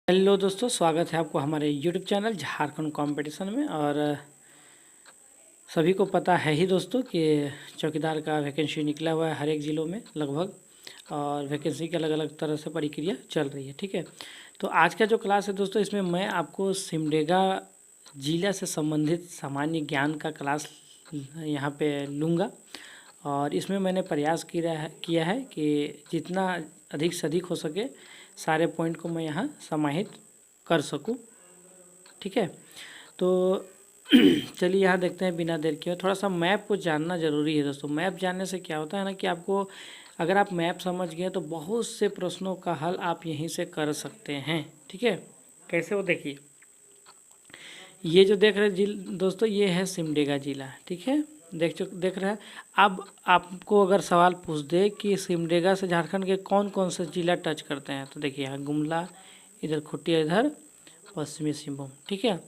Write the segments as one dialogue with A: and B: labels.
A: Hello दोस्तों, स्वागत है आपको हमारे यूट्यूब चैनल झारखंड कंपटीशन में। और सभी को पता है ही दोस्तों कि चौकीदार का वैकेंसी निकला हुआ है हर एक ज़िलों में लगभग, और वैकेंसी की अलग अलग तरह से प्रक्रिया चल रही है। ठीक है, तो आज का जो क्लास है दोस्तों, इसमें मैं आपको सिमडेगा जिला से संबंधित सामान्य ज्ञान का क्लास यहाँ पे लूँगा। और इसमें मैंने प्रयास किया है कि जितना अधिक से अधिक हो सके सारे पॉइंट को मैं यहाँ समाहित कर सकूं। ठीक है, तो चलिए यहाँ देखते हैं बिना देर किए। थोड़ा सा मैप को जानना ज़रूरी है दोस्तों। मैप जानने से क्या होता है ना कि आपको, अगर आप मैप समझ गए तो बहुत से प्रश्नों का हल आप यहीं से कर सकते हैं। ठीक है, कैसे वो देखिए, ये जो देख रहे हैं दोस्तों, ये है सिमडेगा जिला। ठीक है, देख रहे हैं। अब आपको अगर सवाल पूछ दे कि सिमडेगा से झारखंड के कौन कौन से जिला टच करते हैं, तो देखिए यहाँ गुमला, इधर खुटिया, इधर पश्चिमी सिंहभूम। ठीक है,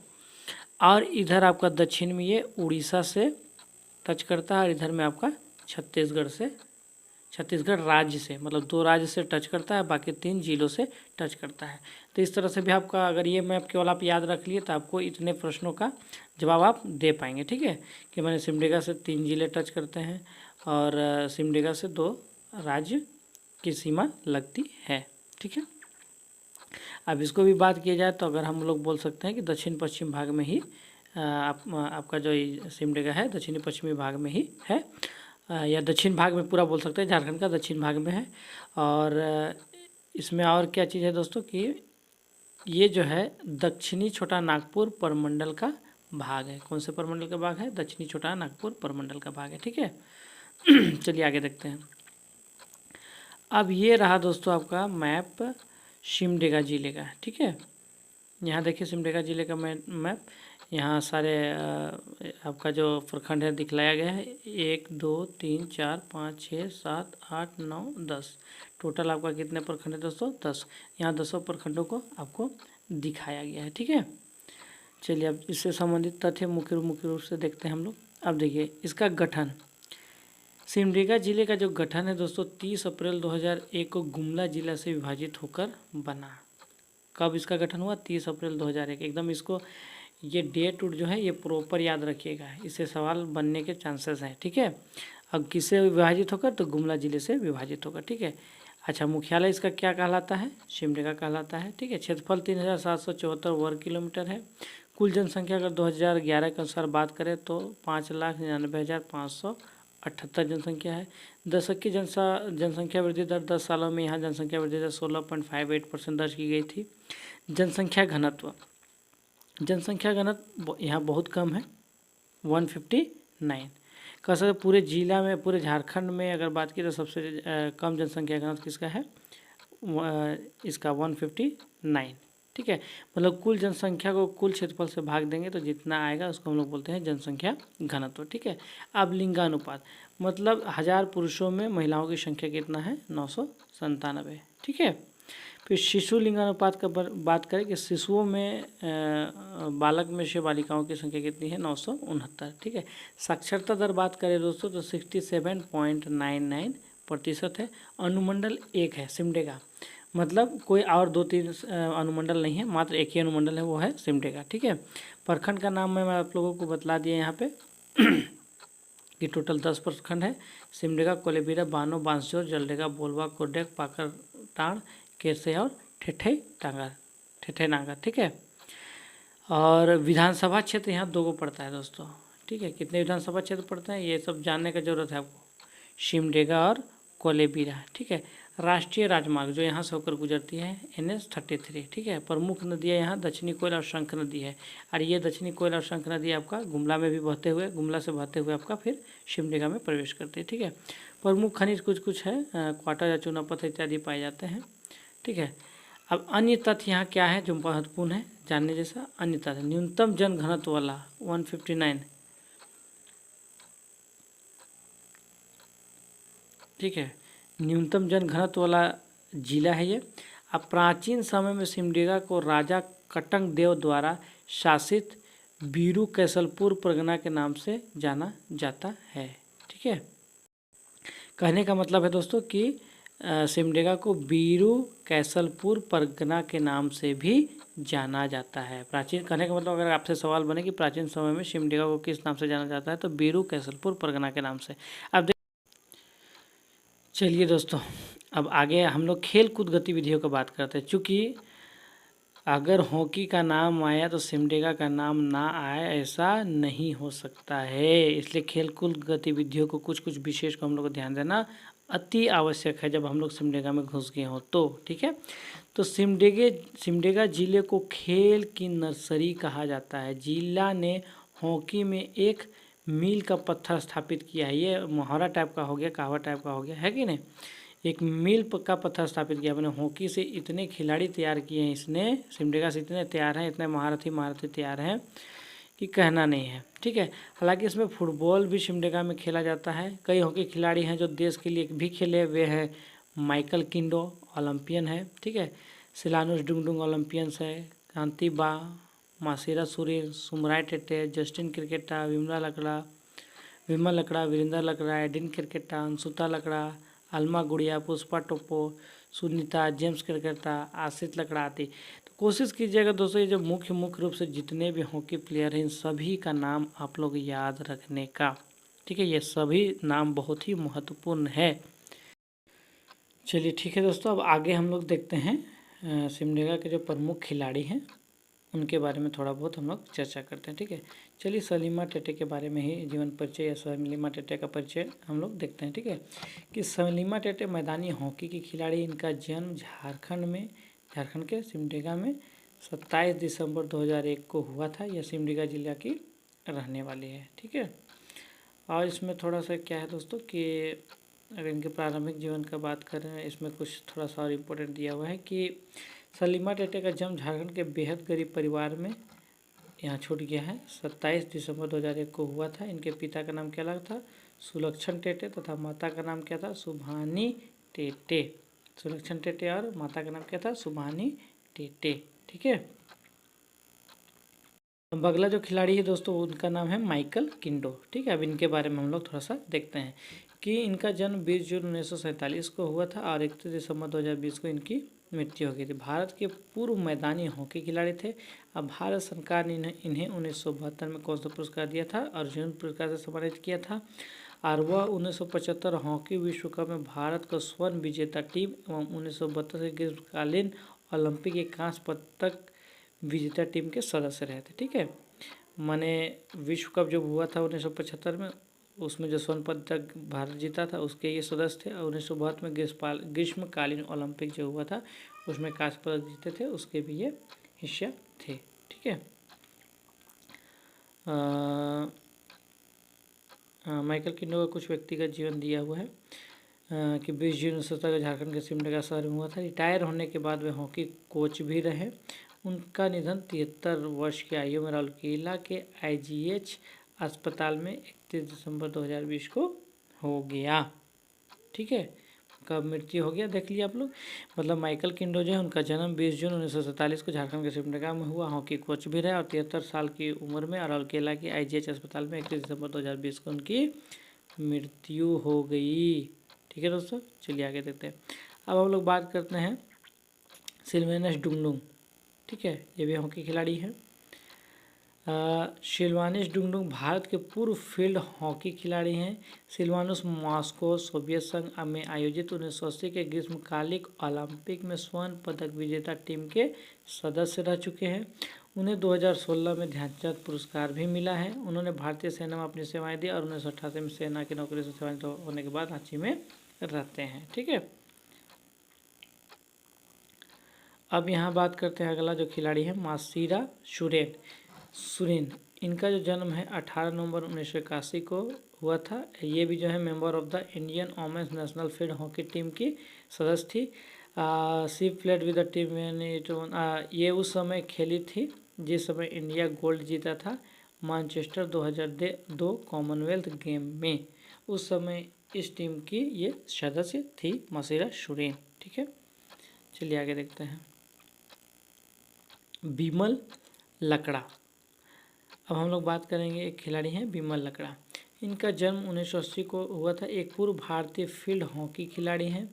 A: और इधर आपका दक्षिण में ये उड़ीसा से टच करता है, और इधर में आपका छत्तीसगढ़ राज्य से, मतलब 2 राज्य से टच करता है, बाकी 3 जिलों से टच करता है। तो इस तरह से भी आपका, अगर ये मैप केवल आप याद रख लिए तो आपको इतने प्रश्नों का जवाब आप दे पाएंगे। ठीक है, कि मैंने सिमडेगा से 3 जिले टच करते हैं, और सिमडेगा से 2 राज्य की सीमा लगती है। ठीक है, अब इसको भी बात किया जाए तो अगर हम लोग बोल सकते हैं कि दक्षिण पश्चिम भाग में ही आपका जो सिमडेगा है दक्षिणी पश्चिमी भाग में ही है, या दक्षिण भाग में पूरा बोल सकते हैं, झारखंड का दक्षिण भाग में है। और इसमें और क्या चीज़ है दोस्तों कि ये जो है दक्षिणी छोटा नागपुर परमंडल का भाग है। कौन से परमंडल का भाग है? दक्षिणी छोटा नागपुर परमंडल का भाग है। ठीक है, चलिए आगे देखते हैं। अब ये रहा दोस्तों आपका मैप सिमडेगा जिले का। ठीक है, यहाँ देखिए सिमडेगा जिले का मैप, यहाँ सारे आपका जो प्रखंड है दिखलाया गया है। 1 2 3 4 5 6 7 8 9 10, टोटल आपका कितने प्रखंड है दोस्तों? 10। यहाँ 10 प्रखंडों को आपको दिखाया गया है। ठीक है, चलिए अब इससे संबंधित तथ्य मुख्य रूप से देखते हैं हम लोग। अब देखिए इसका गठन, सिमडेगा जिले का जो गठन है दोस्तों 30 अप्रैल 2001 को गुमला जिला से विभाजित होकर बना। कब इसका गठन हुआ? 30 अप्रैल 2001। एकदम इसको, ये डेट जो है ये प्रॉपर याद रखिएगा, इससे सवाल बनने के चांसेस हैं। ठीक है, अब किससे विभाजित होकर? तो गुमला जिले से विभाजित होकर। ठीक है, अच्छा, मुख्यालय इसका क्या कहलाता है? सिमडेगा कहलाता है। ठीक है, क्षेत्रफल 3774 वर्ग किलोमीटर है। कुल जनसंख्या अगर 2011 के अनुसार बात करें तो 5,99,578 जनसंख्या है। दशक की जनसंख्या वृद्धि दर 10 सालों में यहाँ जनसंख्या वृद्धि दर 16.58% दर्ज की गई थी। जनसंख्या घनत्व यहाँ बहुत कम है, 159। कह सकते पूरे जिला में, पूरे झारखंड में अगर बात की तो सबसे कम जनसंख्या घनत्व किसका है? इसका 159। ठीक है, मतलब कुल जनसंख्या को कुल क्षेत्रफल से भाग देंगे तो जितना आएगा उसको हम लोग बोलते हैं जनसंख्या घनत्व। ठीक है, अब लिंगानुपात, मतलब 1000 पुरुषों में महिलाओं की संख्या कितना है? 997। ठीक है, फिर शिशु लिंगानुपात का बात करें कि शिशुओं में बालक में से बालिकाओं की संख्या कितनी है? 969। ठीक है, साक्षरता दर बात करें दोस्तों तो 67.99% है। अनुमंडल 1 है सिमडेगा, मतलब कोई और 2-3 अनुमंडल नहीं है, मात्र एक ही अनुमंडल है, वो है सिमडेगा। ठीक है, प्रखंड का नाम मैं आप लोगों को बतला दिया यहाँ पे कि टोटल 10 प्रखंड है। सिमडेगा, कोलेबिरा, बानो, बांसजोर, जलडेगा, बोलवा, कोडेक, पाकरटांड़, केरसे और ठेठे नांगर। ठीक है, और विधानसभा क्षेत्र यहाँ 2 को पड़ता है दोस्तों। ठीक है, कितने विधानसभा क्षेत्र पड़ते हैं ये सब जानने का जरूरत है आपको, सिमडेगा और कोलेबिरा। ठीक है, राष्ट्रीय राजमार्ग जो यहाँ से होकर गुजरती है NH-33। ठीक है, प्रमुख नदियाँ यहाँ दक्षिणी कोयल और शंख नदी है, और ये दक्षिणी कोयल और शंख नदी आपका गुमला में भी बहते हुए, गुमला से बहते हुए आपका फिर सिमडेगा में प्रवेश करती है। ठीक है, प्रमुख खनिज कुछ है, क्वार्टर या चूना पत्थर इत्यादि पाए जाते हैं। ठीक है, अब अन्य तथ्य यहाँ क्या है जो महत्वपूर्ण है जानने जैसा? अन्य तथ्य, न्यूनतम जन घनत्व वाला 159। ठीक है, न्यूनतम जन घनत्व वाला जिला है ये। अब प्राचीन समय में सिमडेगा को राजा कटंग देव द्वारा शासित बीरू कैसलपुर परगना के नाम से जाना जाता है। ठीक है, कहने का मतलब है दोस्तों कि सिमडेगा को बीरू कैसलपुर परगना के नाम से भी जाना जाता है। प्राचीन कहने का मतलब अगर आपसे सवाल बने कि प्राचीन समय में सिमडेगा को किस नाम से जाना जाता है तो बीरू कैसलपुर परगना के नाम से। अब चलिए दोस्तों, अब आगे हम लोग खेल कूद गतिविधियों का बात करते हैं। चूँकि अगर हॉकी का नाम आया तो सिमडेगा का नाम ना आए, ऐसा नहीं हो सकता है। इसलिए खेल कूद गतिविधियों को कुछ कुछ विशेष को हम लोग को ध्यान देना अति आवश्यक है जब हम लोग सिमडेगा में घुस गए हों तो। ठीक है, तो सिमडेगा जिले को खेल की नर्सरी कहा जाता है। जिला ने हॉकी में एक मील का पत्थर स्थापित किया है। ये मुहावरा टाइप का हो गया, कहावत टाइप का हो गया, है कि नहीं। एक मील का पत्थर स्थापित किया मैंने। हॉकी से इतने खिलाड़ी तैयार किए हैं इसने, सिमडेगा से इतने तैयार हैं, इतने महारथी तैयार हैं कि कहना नहीं है। ठीक है, हालांकि इसमें फुटबॉल भी सिमडेगा में खेला जाता है। कई हॉकी खिलाड़ी हैं जो देश के लिए भी खेले हुए हैं। माइकल किंडो ओलंपियन है। ठीक है, सिलानुस डुंगडुंग ओलंपियंस है। कांति बा, मासीरा सुरेन, सुमराय टेटे, जस्टिन क्रिकेटा, विमल लकड़ा, वीरेंद्र लकड़ा, एडिन क्रिकेटा, अंशुता लकड़ा, अलमा गुड़िया, पुष्पा टोप्पो, सुनीता, जेम्स क्रिकेटा, आशित लकड़ा आदि। तो कोशिश कीजिएगा दोस्तों, ये जो मुख्य रूप से जितने भी हॉकी प्लेयर हैं इन सभी का नाम आप लोग याद रखने का। ठीक है, ये सभी नाम बहुत ही महत्वपूर्ण है। चलिए ठीक है दोस्तों, अब आगे हम लोग देखते हैं सिमडेगा के जो प्रमुख खिलाड़ी हैं उनके बारे में थोड़ा बहुत हम लोग चर्चा करते हैं। ठीक है, चलिए सलीमा टेटे के बारे में ही जीवन परिचय या सलीमा टेटे का परिचय हम लोग देखते हैं। ठीक है, कि सलीमा टेटे मैदानी हॉकी की खिलाड़ी। इनका जन्म झारखंड के सिमडेगा में 27 दिसंबर 2001 को हुआ था। यह सिमडेगा जिला की रहने वाली है। ठीक है, और इसमें थोड़ा सा क्या है दोस्तों कि अगर इनके प्रारंभिक जीवन का बात करें, इसमें कुछ थोड़ा सा और इम्पोर्टेंट दिया हुआ है कि सलीमा टेटे का जन्म झारखंड के बेहद गरीब परिवार में यहाँ छूट गया है। 27 दिसंबर 2001 को हुआ था। इनके पिता का नाम क्या था? सुलक्षण टेटे, तथा माता का नाम क्या था? सुभानी टेटे। सुलक्षण टेटे और माता का नाम क्या था? सुभानी टेटे। ठीक है, अगला जो खिलाड़ी है दोस्तों उनका नाम है माइकल किंडो। ठीक है, अब इनके बारे में हम लोग थोड़ा सा देखते हैं कि इनका जन्म 20 जून 1947 को हुआ था और 31 दिसंबर 2020 को इनकी मृत्यु हो गई थी। भारत के पूर्व मैदानी हॉकी खिलाड़ी थे। अब भारत सरकार ने इन्हें 1972 में कौन सा पुरस्कार दिया था? अर्जुन पुरस्कार से सम्मानित किया था। और वह 1975 हॉकी विश्व कप में भारत का स्वर्ण विजेता टीम एवं 1972 के ग्रीष्मकालीन ओलंपिक के कांस्य पदक विजेता टीम के सदस्य रहे थे। ठीक है, माने विश्व कप जब हुआ था 1975 में, उसमें जो स्वर्ण पदक भारत जीता था उसके ये सदस्य थे। और 1972 में ग्रीष्मकालीन ओलंपिक जो हुआ था उसमें कांस्य पदक जीते थे, उसके भी ये हिस्सा थे। ठीक है, माइकल किंडो का कुछ व्यक्तिगत जीवन दिया हुआ है कि 20 जून 1970 झारखंड के सिमडेगा शहर में हुआ था। रिटायर होने के बाद वे हॉकी कोच भी रहे। उनका निधन 73 वर्ष की आयु में राउरकेला के IGH अस्पताल में 31 दिसंबर 2020 को हो गया। ठीक है, उनका मृत्यु हो गया, देख लिया आप लोग। मतलब माइकल किंडो जो है उनका जन्म 20 जून 1947 को झारखंड के सिमडेगा में हुआ। हॉकी कोच भी रहे और 73 साल की उम्र में राउरकेला के IGH अस्पताल में 31 दिसंबर 2020 को उनकी मृत्यु हो गई। ठीक है दोस्तों, चलिए आगे देखते हैं। अब हम लोग बात करते हैं सिल्वेनस डुंगडुंग। ठीक है, ये भी हॉकी खिलाड़ी है। सिल्वानुस डुंगडुंग भारत के पूर्व फील्ड हॉकी खिलाड़ी हैं। सिल्वानुस मॉस्को सोवियत संघ में आयोजित 1980 के ग्रीष्मकालिक ओलंपिक में स्वर्ण पदक विजेता टीम के सदस्य रह चुके हैं। उन्हें 2016 में ध्यानचंद पुरस्कार भी मिला है। उन्होंने भारतीय सेना में अपनी सेवाएं दी और 1988 में सेना की नौकरी से सेवानिवृत्त होने के बाद रांची में रहते हैं। ठीक है, अब यहाँ बात करते हैं अगला जो खिलाड़ी है मासीरा सुरेन। इनका जो जन्म है 18 नवंबर 1981 को हुआ था। ये भी जो है member of the Indian women's national field hockey team की सदस्य थी। She played with the team ये उस समय खेली थी जिस समय इंडिया गोल्ड जीता था मैनचेस्टर 2002 कॉमनवेल्थ गेम में। उस समय इस टीम की ये सदस्य थी मासीरा सुरेन। ठीक है, चलिए आगे देखते हैं। विमल लकड़ा। अब हम लोग बात करेंगे, एक खिलाड़ी हैं विमल लकड़ा। इनका जन्म 1980 को हुआ था। एक पूर्व भारतीय फील्ड हॉकी खिलाड़ी हैं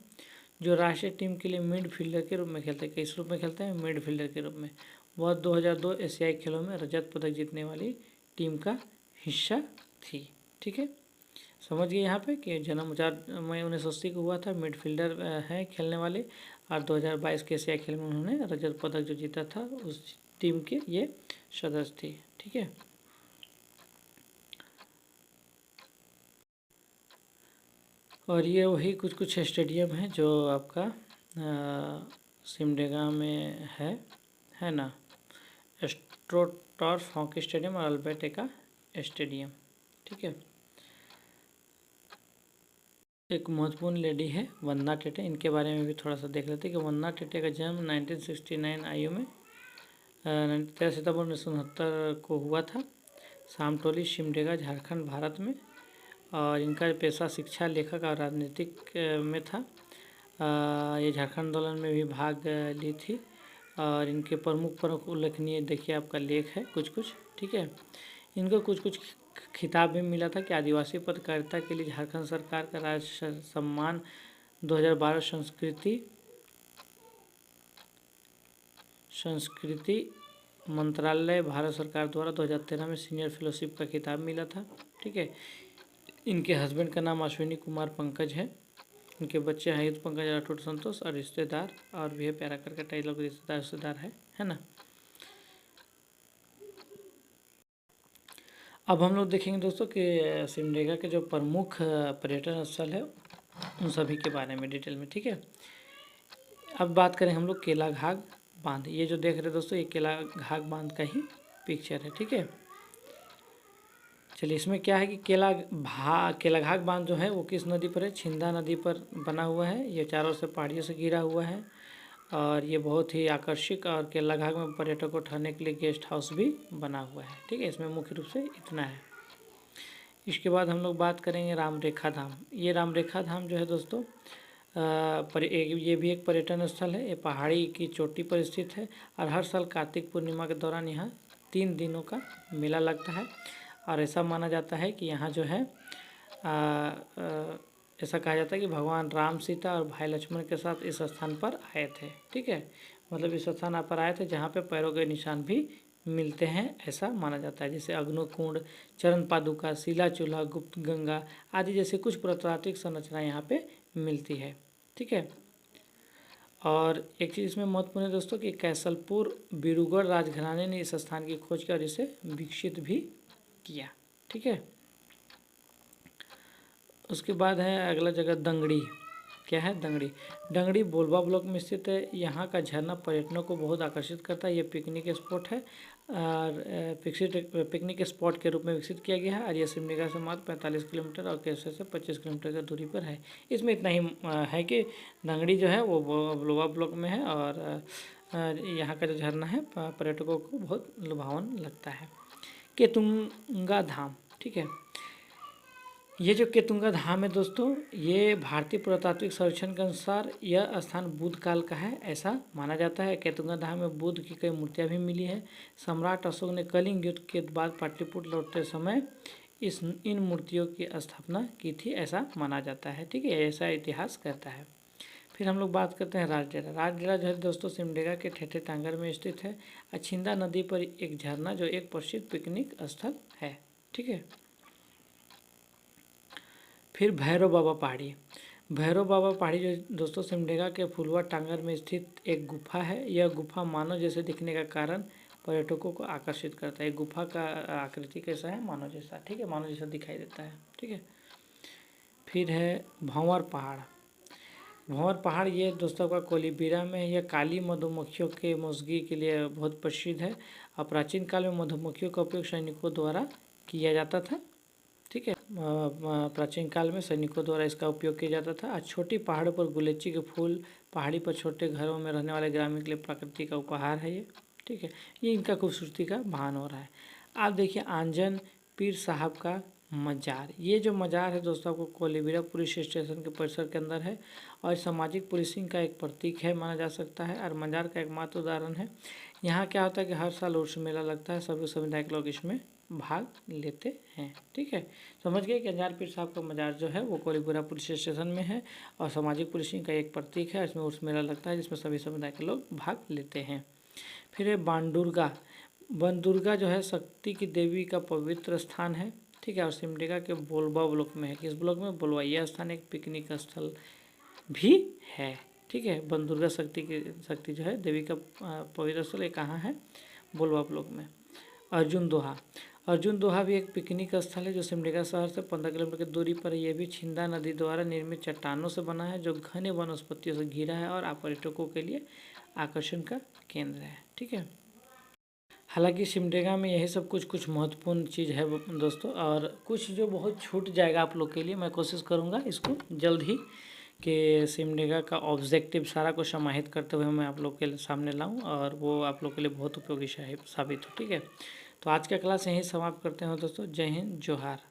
A: जो राष्ट्रीय टीम के लिए मिडफील्डर के रूप में खेलते हैं। किस रूप में खेलते हैं? मिडफील्डर के रूप में। वह 2002 एशियाई खेलों में रजत पदक जीतने वाली टीम का हिस्सा थी। ठीक है, समझ गए यहाँ पे कि जन्म 4 मई 1980 को हुआ था, मिडफील्डर है खेलने वाले, और 2022 के एशियाई खेल में उन्होंने रजत पदक जो जीता था उस टीम के ये सदस्य थे। ठीक है, और ये वही कुछ कुछ स्टेडियम है जो आपका सिमडेगा में है ना। एस्ट्रोटर्फ हॉकी स्टेडियम और अल्बर्ट एक्का स्टेडियम। ठीक है, एक महत्वपूर्ण लेडी है वंदना टेटे, इनके बारे में भी थोड़ा सा देख लेते हैं कि वंदना टेटे का जन्म 1969 आयु में 13 सितंबर 1969 को हुआ था, सामटोली सिमडेगा झारखंड भारत में। और इनका पेशा शिक्षा, लेखक और राजनीतिक में था। ये झारखंड आंदोलन में भी भाग ली थी। और इनके प्रमुख उल्लेखनीय देखिए आपका लेख है कुछ कुछ। ठीक है, इनको कुछ कुछ खिताब भी मिला था कि आदिवासी पत्रकारिता के लिए झारखंड सरकार का राज्य सम्मान 2012 संस्कृति मंत्रालय भारत सरकार द्वारा 2013 में सीनियर फेलोशिप का खिताब मिला था। ठीक है, इनके हस्बैंड का नाम अश्विनी कुमार पंकज है। इनके बच्चे हैं युद्ध पंकज राठौड़ संतोष, और रिश्तेदार और भी है प्यारा करके टाइटल रिश्तेदार है ना। अब हम लोग देखेंगे दोस्तों कि सिमडेगा के जो प्रमुख पर्यटन स्थल है उन सभी के बारे में डिटेल में। ठीक है, अब बात करें हम लोग केलाघाग बांध। ये जो देख रहे हैं दोस्तों, ये केलाघाग बांध का ही पिक्चर है। ठीक है, चलिए इसमें क्या है कि केलाघाग बांध जो है वो किस नदी पर है? छिंदा नदी पर बना हुआ है। ये चारों से पहाड़ियों से घिरा हुआ है और ये बहुत ही आकर्षक, और केलाघाग में पर्यटकों को ठहरने के लिए गेस्ट हाउस भी बना हुआ है। ठीक है, इसमें मुख्य रूप से इतना है। इसके बाद हम लोग बात करेंगे राम रेखा धाम। ये राम रेखा धाम जो है दोस्तों ये भी एक पर्यटन स्थल है। ये पहाड़ी की चोटी पर स्थित है और हर साल कार्तिक पूर्णिमा के दौरान यहाँ 3 दिनों का मेला लगता है। और ऐसा माना जाता है कि यहाँ जो है ऐसा कहा जाता है कि भगवान राम, सीता और भाई लक्ष्मण के साथ इस स्थान पर आए थे। ठीक है, मतलब इस स्थान पर आए थे जहाँ पे पैरों के निशान भी मिलते हैं, ऐसा माना जाता है। जैसे अग्निकुंड, चरण पादुका, शिला चूल्हा, गुप्त गंगा आदि जैसे कुछ पुरातात्विक संरचना यहाँ पे मिलती है। ठीक है, और एक चीज़ इसमें महत्वपूर्ण है दोस्तों कि कैसलपुर बीरूगढ़ राजघराने ने इस स्थान की खोज की और इसे विकसित भी किया। ठीक है, उसके बाद है अगला जगह दंगड़ी। क्या है? दंगड़ी। दंगड़ी बोलबा ब्लॉक में स्थित है। यहाँ का झरना पर्यटकों को बहुत आकर्षित करता है। ये पिकनिक स्पॉट है और पिकनिक स्पॉट के रूप में विकसित किया गया है और यह सिमडेगा से मात्र 45 किलोमीटर और केसर से 25 किलोमीटर की दूरी पर है। इसमें इतना ही है कि दंगड़ी जो है वो बोलबा ब्लॉक में है और यहाँ का जो झरना है पर्यटकों को बहुत लुभावन लगता है। केतुंगा धाम। ठीक है, ये जो केतुंगा धाम है दोस्तों, ये भारतीय पुरातात्विक सर्वेक्षण के अनुसार यह स्थान बुद्ध काल का है, ऐसा माना जाता है। केतुंगा धाम में बुद्ध की कई मूर्तियां भी मिली है। सम्राट अशोक ने कलिंग युद्ध के बाद पाटलिपुत्र लौटते समय इन मूर्तियों की स्थापना की थी, ऐसा माना जाता है। ठीक है, ऐसा इतिहास कहता है। फिर हम लोग बात करते हैं राजडेरा। राजडेरा जो है दोस्तों सिमडेगा के ठेठे टांगर में स्थित है। छिंदा नदी पर एक झरना जो एक प्रसिद्ध पिकनिक स्थल है। ठीक है, फिर भैरव बाबा पहाड़ी। भैरव बाबा पहाड़ी जो दोस्तों सिमडेगा के फुलवा टांगर में स्थित एक गुफा है। यह गुफा मानव जैसे दिखने का कारण पर्यटकों को आकर्षित करता है। गुफा का आकृति कैसा है? मानव जैसा। ठीक है, मानव जैसा दिखाई देता है। ठीक है, फिर है भंवर पहाड़। भंवर पहाड़ ये दोस्तों का कोलीबिरा में है। यह काली मधुमक्खियों के मौजगी के लिए बहुत प्रसिद्ध है और प्राचीन काल में मधुमक्खियों का उपयोग सैनिकों द्वारा किया जाता था। ठीक है, प्राचीन काल में सैनिकों द्वारा इसका उपयोग किया जाता था। आज छोटी पहाड़ों पर गुलेची के फूल, पहाड़ी पर छोटे घरों में रहने वाले ग्रामीण के लिए प्रकृति का उपहार है ये। ठीक है, ये इनका खूबसूरती का भान हो रहा है। आप देखिए आंजन पीर साहब का मजार। ये जो मजार है दोस्तों आपको कोलीबिरा पुलिस स्टेशन के परिसर के अंदर है और सामाजिक पुलिसिंग का एक प्रतीक है माना जा सकता है और मजार का एकमात्र उदाहरण है। यहाँ क्या होता है कि हर साल उर्स मेला लगता है, सभी समुदाय के लोग इसमें भाग लेते हैं। ठीक है, समझ गए कि अंजार पीर साहब का मजार जो है वो कोलीपुरा पुलिस स्टेशन में है और सामाजिक पुलिसिंग का एक प्रतीक है। इसमें उर्स मेला लगता है जिसमें सभी समुदाय के लोग भाग लेते हैं। फिर है बानडुर्गा। बानडुर्गा जो है शक्ति की देवी का पवित्र स्थान है। ठीक है, और सिमडेगा के बोलबा ब्लॉक में है। किस ब्लॉक में? बोलवाइया स्थान एक पिकनिक स्थल भी है। ठीक है, बानडुर्गा शक्ति जो है देवी का पवित्र स्थल ये कहाँ है? बोलबा ब्लॉक में। अर्जुन दोहा। अर्जुन दोहा भी एक पिकनिक स्थल है जो सिमडेगा शहर से 15 किलोमीटर की दूरी पर है। यह भी छिंदा नदी द्वारा निर्मित चट्टानों से बना है जो घने वनस्पतियों से घिरा है और पर्यटकों के लिए आकर्षण का केंद्र है। ठीक है, हालांकि सिमडेगा में यही सब कुछ महत्वपूर्ण चीज़ है दोस्तों, और कुछ जो बहुत छूट जाएगा आप लोग के लिए, मैं कोशिश करूँगा इसको जल्द ही कि सिमडेगा का ऑब्जेक्टिव सारा को समाहित करते हुए मैं आप लोग के सामने लाऊं और वो आप लोग के लिए बहुत उपयोगी साबित हो। ठीक है, तो आज का क्लास यहीं समाप्त करते हैं दोस्तों। जय हिंद, जोहार।